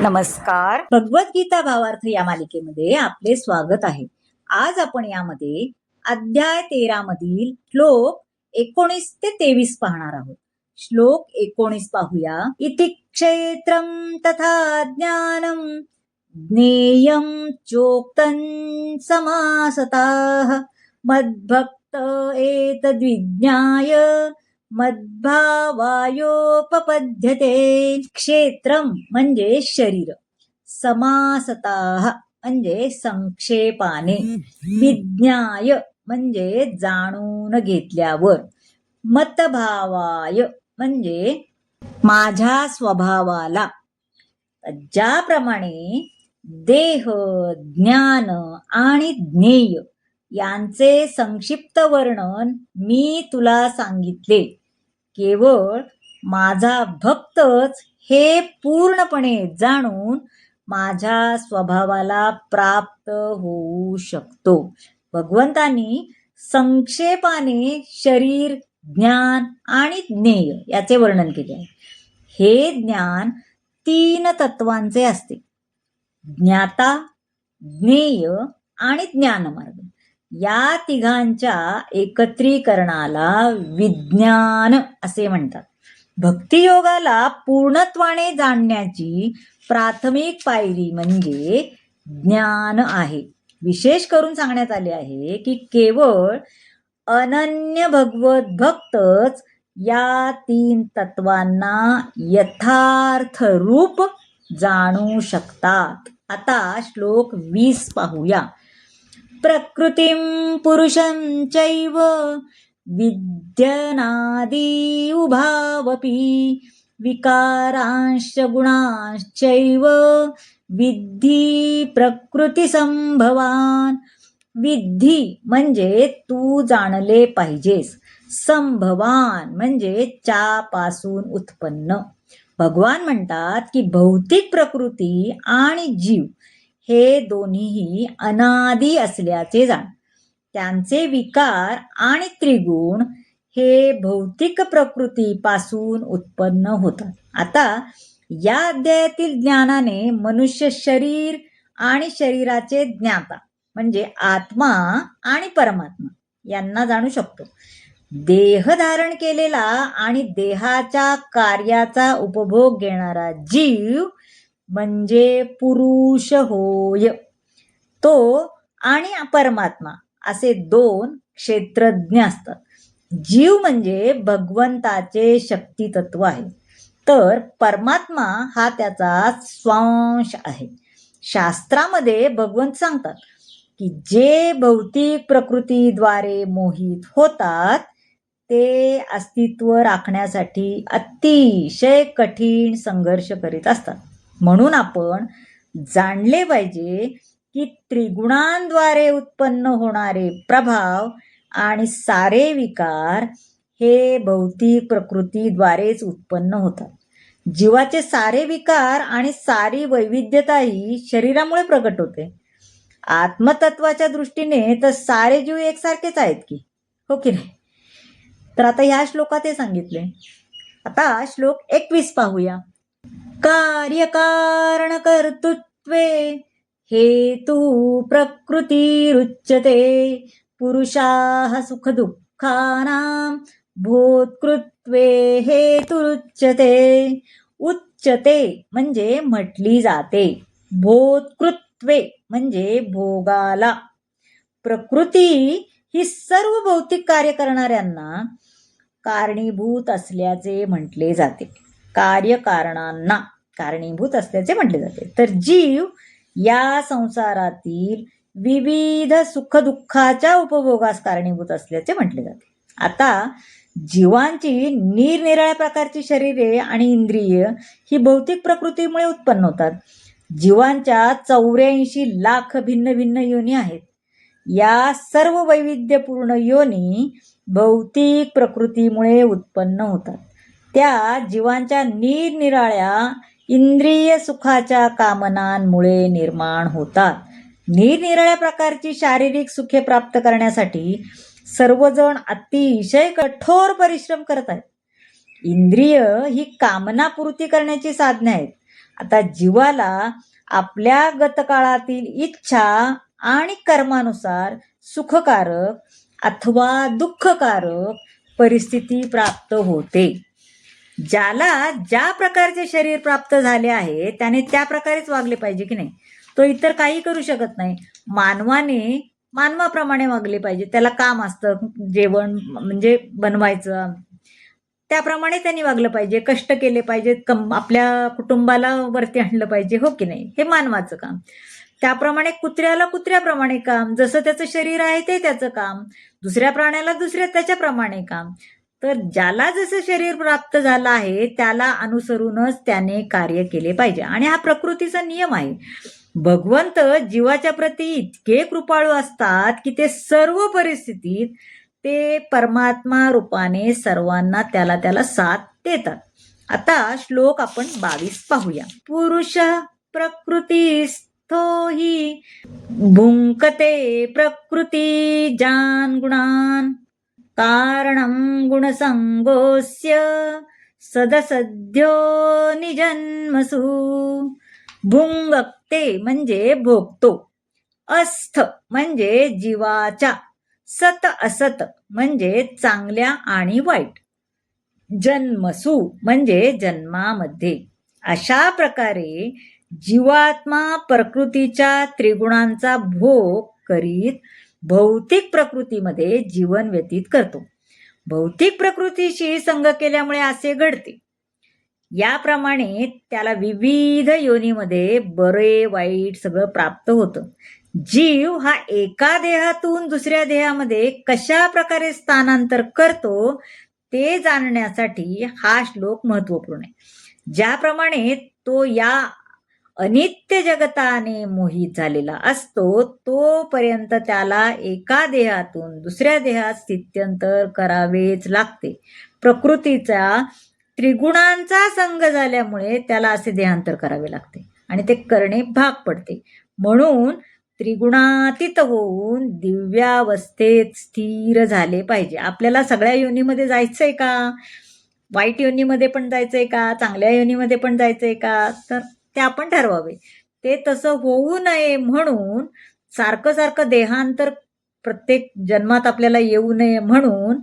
नमस्कार. भगवद्गीता भावार्थ या मालिकेमध्ये आपले स्वागत आहे. आज आपण यामध्ये अध्याय 13 मधील श्लोक 19 ते 23 पाहणार आहोत. श्लोक 19 पाहूया. इति क्षेत्रम तथा ज्ञानम ज्ञेयम चोक्तं समासताः मद्भक्त एतद्विज्ञाय मद्भावायोपपद्यते. क्षेत्रम म्हणजे शरीर, समासताः म्हणजे संक्षेपाने, विज्ञाय म्हणजे जाणून घेतल्यावर, मतभावाय म्हणजे माझ्या स्वभावाला. ज्याप्रमाणे देह, ज्ञान आणि ज्ञेय यांचे संक्षिप्त वर्णन मी तुला सांगितले, केवळ माझा भक्तच हे पूर्णपणे जाणून माझ्या स्वभावाला प्राप्त होऊ शकतो. भगवंतांनी संक्षेपाने शरीर, ज्ञान आणि ज्ञेय याचे वर्णन केले आहे. हे ज्ञान 3 तत्वांचे असते: ज्ञाता, ज्ञेय आणि ज्ञानमार्ग. या तिघांच्या एकत्रीकरणाला विज्ञान असे म्हणतात. भक्तियोगाला पूर्णत्वाने जाणण्याची प्राथमिक पायरी म्हणजे ज्ञान आहे. विशेष करून सांगण्यात आले आहे की केवळ अनन्य भगवत भक्तच या 3 तत्वांना यथार्थ रूप जाणू शकतात. आता श्लोक 20 पाहूया. प्रकृतिं पुरुषं चैव विद्यनादि उभावपि विकारांश्च गुणांश्चैव विद्धि प्रकृतिसंभवान. विद्धि म्हणजे तू जाणले पाहिजेस, संभवान म्हणजे च्यापासून उत्पन्न. भगवान म्हणतात की भौतिक प्रकृती आणि जीव हे दोन्हीही अनादी असल्याचे जाण. त्यांचे विकार आणि त्रिगुण हे भौतिक प्रकृतीपासून उत्पन्न होतात. आता या अध्यायातील ज्ञानाने मनुष्य शरीर आणि शरीराचे ज्ञाता म्हणजे आत्मा आणि परमात्मा यांना जाणू शकतो. देह धारण केलेला आणि देहाच्या कार्याचा उपभोग घेणारा जीव म्हणजे पुरुष होय. तो आणि परमात्मा असे 2 क्षेत्रज्ञ असतात. जीव म्हणजे भगवंताचे शक्ती तत्व आहे, तर परमात्मा हा त्याचा स्वांश आहे. शास्त्रामध्ये भगवंत सांगतात की जे भौतिक प्रकृतीद्वारे मोहित होतात ते अस्तित्व राखण्यासाठी अतिशय कठीण संघर्ष करीत असतात. म्हणून आपण जाणले पाहिजे की त्रिगुणांद्वारे उत्पन्न होणारे प्रभाव आणि सारे विकार हे भौतिक प्रकृतीद्वारेच उत्पन्न होतात. जीवाचे सारे विकार आणि सारी वैविध्यताही शरीरामुळे प्रकट होते. आत्मतत्वाच्या दृष्टीने तर सारे जीव एकसारखेच आहेत की, हो की नाही? तर आता ह्या श्लोकात हे सांगितले. आता श्लोक 21 पाहूया. कार्यकारण कर्तृत्वे हेतु प्रकृतिरुच्यते पुरुषाः सुख दुःखानां भोक्तृत्वे हेतुरुच्यते. उच्यते म्हणजे म्हटली जाते, भोक्तृत्वे म्हणजे भोगाला. प्रकृती ही सर्व भौतिक कार्य करणाऱ्यांना कारणीभूत असल्याचे म्हटले जाते. कार्यकारणांना कारणीभूत असल्याचे म्हटले जाते. तर जीव या संसारातील विविध सुखदुःखाच्या उपभोगास कारणीभूत असल्याचे म्हटले जाते. आता जीवांची निरनिराळ्या प्रकारची शरीरे आणि इंद्रिय ही भौतिक प्रकृतीमुळे उत्पन्न होतात. जीवांच्या 84 लाख भिन्न भिन्न योनी आहेत. या सर्व वैविध्यपूर्ण योनी भौतिक प्रकृतीमुळे उत्पन्न होतात. त्या जीवांच्या निरनिराळ्या इंद्रिय सुखाच्या कामनांमुळे निर्माण होतात. निरनिराळ्या प्रकारची शारीरिक सुखे प्राप्त करण्यासाठी सर्वजण अतिशय कठोर परिश्रम करत आहेत. इंद्रिय ही कामना पूर्ती करण्याची साधने आहेत, आता जीवाला आपल्या गतकाळातील इच्छा आणि कर्मानुसार सुखकारक अथवा दुःखकारक परिस्थिती प्राप्त होते. ज्याला ज्या प्रकारचे शरीर प्राप्त झाले आहे त्याने त्या प्रकारेच वागले पाहिजे की नाही. तो इतर काही करू शकत नाही. मानवाने मानवाप्रमाणे वागले पाहिजे. त्याला काम असतं, जेवण म्हणजे बनवायचं, त्याप्रमाणे त्यांनी वागलं पाहिजे. कष्ट केले पाहिजेत, आपल्या कुटुंबाला वरती आणलं पाहिजे, हो की नाही. हे मानवाचं काम. त्याप्रमाणे कुत्र्याला कुत्र्याप्रमाणे काम, जसं त्याचं शरीर आहे ते त्याचं काम, दुसऱ्या प्राण्याला दुसऱ्या त्याच्याप्रमाणे काम. तर ज्याला जसं शरीर प्राप्त झालं आहे त्याला अनुसरूनच त्याने कार्य केले पाहिजे. आणि हा प्रकृतीचा नियम आहे. भगवंत जीवाच्या प्रती इतके कृपाळू असतात की ते सर्व परिस्थितीत ते परमात्मा रूपाने सर्वांना त्याला साथ देतात. आता श्लोक आपण 22 पाहूया. पुरुष प्रकृतीस्थो हि भुंकते प्रकृती जान गुणान कारणं गुणसंगोस्य सदसद्यो निजन्मसु. भुंगते म्हणजे भोगतो, अस्थ म्हणजे जीवाच्या, सत असत म्हणजे चांगल्या आणि वाईट, जन्मसु म्हणजे जन्मामध्ये. अशा प्रकारे जीवात्मा प्रकृतीच्या त्रिगुणांचा भोग करीत भौतिक प्रकृतीमध्ये जीवन व्यतीत करतो. भौतिक प्रकृतीशी संग केल्यामुळे असे घडते. याप्रमाणे त्याला विविध योनीमध्ये बरे वाईट सगळं प्राप्त होतं. जीव हा एका देहातून दुसऱ्या देहामध्ये कशा प्रकारे स्थानांतर करतो ते जाणण्यासाठी हा श्लोक महत्वपूर्ण आहे. ज्याप्रमाणे तो या अनित्य जगताने मोहित झालेला असतो तोपर्यंत त्याला एका देहातून दुसऱ्या देहात स्थित्यंतर करावेच लागते. प्रकृतीचा त्रिगुणांचा संग झाल्यामुळे त्याला असे देहांतर करावे लागते आणि ते करणे भाग पडते. म्हणून त्रिगुणातीत होऊन दिव्यावस्थेत स्थिर झाले पाहिजे. आपल्याला सगळ्या योनीमध्ये जायचंय का? वाईट योनीमध्ये पण जायचंय का? चांगल्या योनीमध्ये पण जायचंय का? तर ते आपण ठरवावे. ते तसं होऊ नये म्हणून सारखं देहांतर प्रत्येक जन्मात आपल्याला येऊ नये म्हणून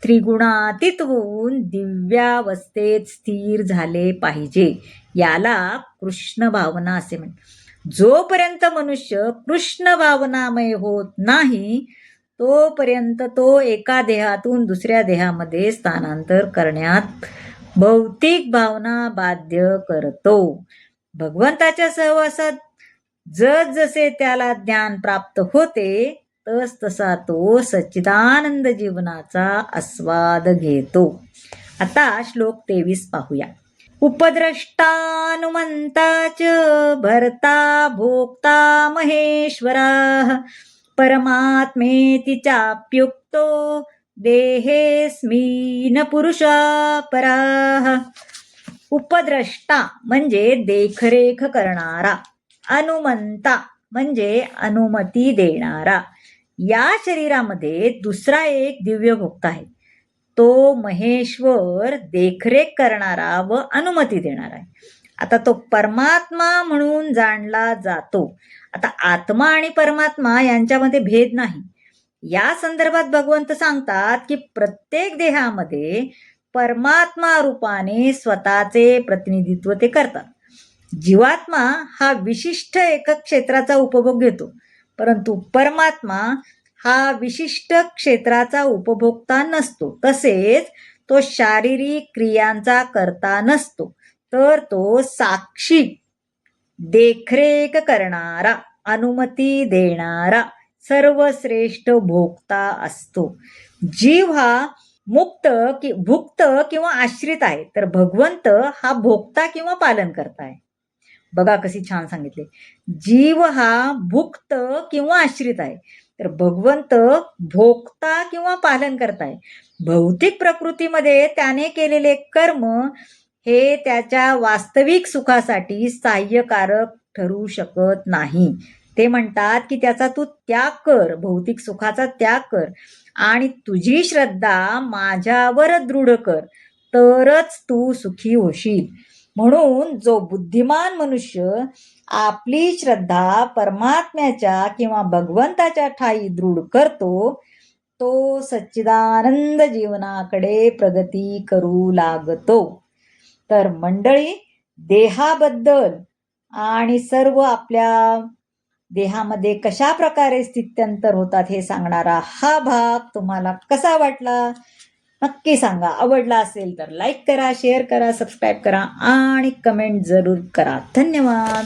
त्रिगुणातीत होऊन दिव्यावस्थेत स्थिर झाले पाहिजे. याला कृष्ण भावना असे म्हणतात. जोपर्यंत मनुष्य कृष्ण भावनामय होत नाही तोपर्यंत तो एका देहातून दुसऱ्या देहामध्ये स्थानांतर करण्यात भौतिक भावना बाध्य करतो. भगवंताच्या सहवासात जसे त्याला ज्ञान प्राप्त होते तसा तो सच्चिदानंद जीवनाचा आस्वाद घेतो. आता श्लोक 23 पाहूया. उपद्रष्टानुमंता च भर्ता भोक्ता महेश्वरः परमात्मेति चाप्युक्तो देहेस्मिन् पुरुषा परः. उपद्रष्टा म्हणजे देखरेख करणारा, अनुमंता म्हणजे अनुमती देणारा. या शरीरामध्ये दुसरा एक दिव्य भोक्ता आहे. तो महेश्वर देखरेख करणारा व अनुमती देणारा आहे. आता तो परमात्मा म्हणून जाणला जातो. आता आत्मा आणि परमात्मा यांच्यामध्ये भेद नाही. या संदर्भात भगवंत सांगतात की प्रत्येक देहामध्ये परमात्मा रूपाने स्वतःचे प्रतिनिधित्व ते करतात. जीवात्मा हा विशिष्ट एकक क्षेत्राचा उपभोग घेतो, परंतु परमात्मा हा विशिष्ट क्षेत्राचा उपभोक्ता नसतो. तसेच तो शारीरिक क्रियांचा करता नसतो, तर तो साक्षी, देखरेख करणारा, अनुमती देणारा सर्वश्रेष्ठ भोक्ता असतो. जीव हा भुक्त किंवा आश्रित आहे, तर भगवंत हा भोक्ता किंवा पालन करता आहे. बघा कशी छान सांगितले. जीव हा भुक्त किंवा आश्रित आहे, तर भगवंत भोक्ता किंवा पालन करताय. भौतिक प्रकृतीमध्ये त्याने केलेले कर्म हे त्याच्या वास्तविक सुखासाठी सहाय्यकारक ठरू शकत नाही. ते म्हणतात की त्याचा तू त्याग कर, भौतिक सुखाचा त्याग कर आणि तुझी श्रद्धा माझ्यावर दृढ कर, तरच तू सुखी होशील. म्हणून जो बुद्धिमान मनुष्य आपली श्रद्धा परमात्म्याच्या किंवा भगवंताच्या ठाई दृढ करतो तो सच्चिदानंद जीवनाकडे प्रगती करू लागतो. तर मंडळी, देहाबद्दल आणि सर्व आपल्या देहामध्ये कशा प्रकारे स्थित्यंतर होतात हे सांगणारा हा भाग तुम्हाला कसा वाटला नक्की सांगा. आवडला असेल तर लाईक करा, शेअर करा, सबस्क्राईब करा आणि कमेंट जरूर करा. धन्यवाद.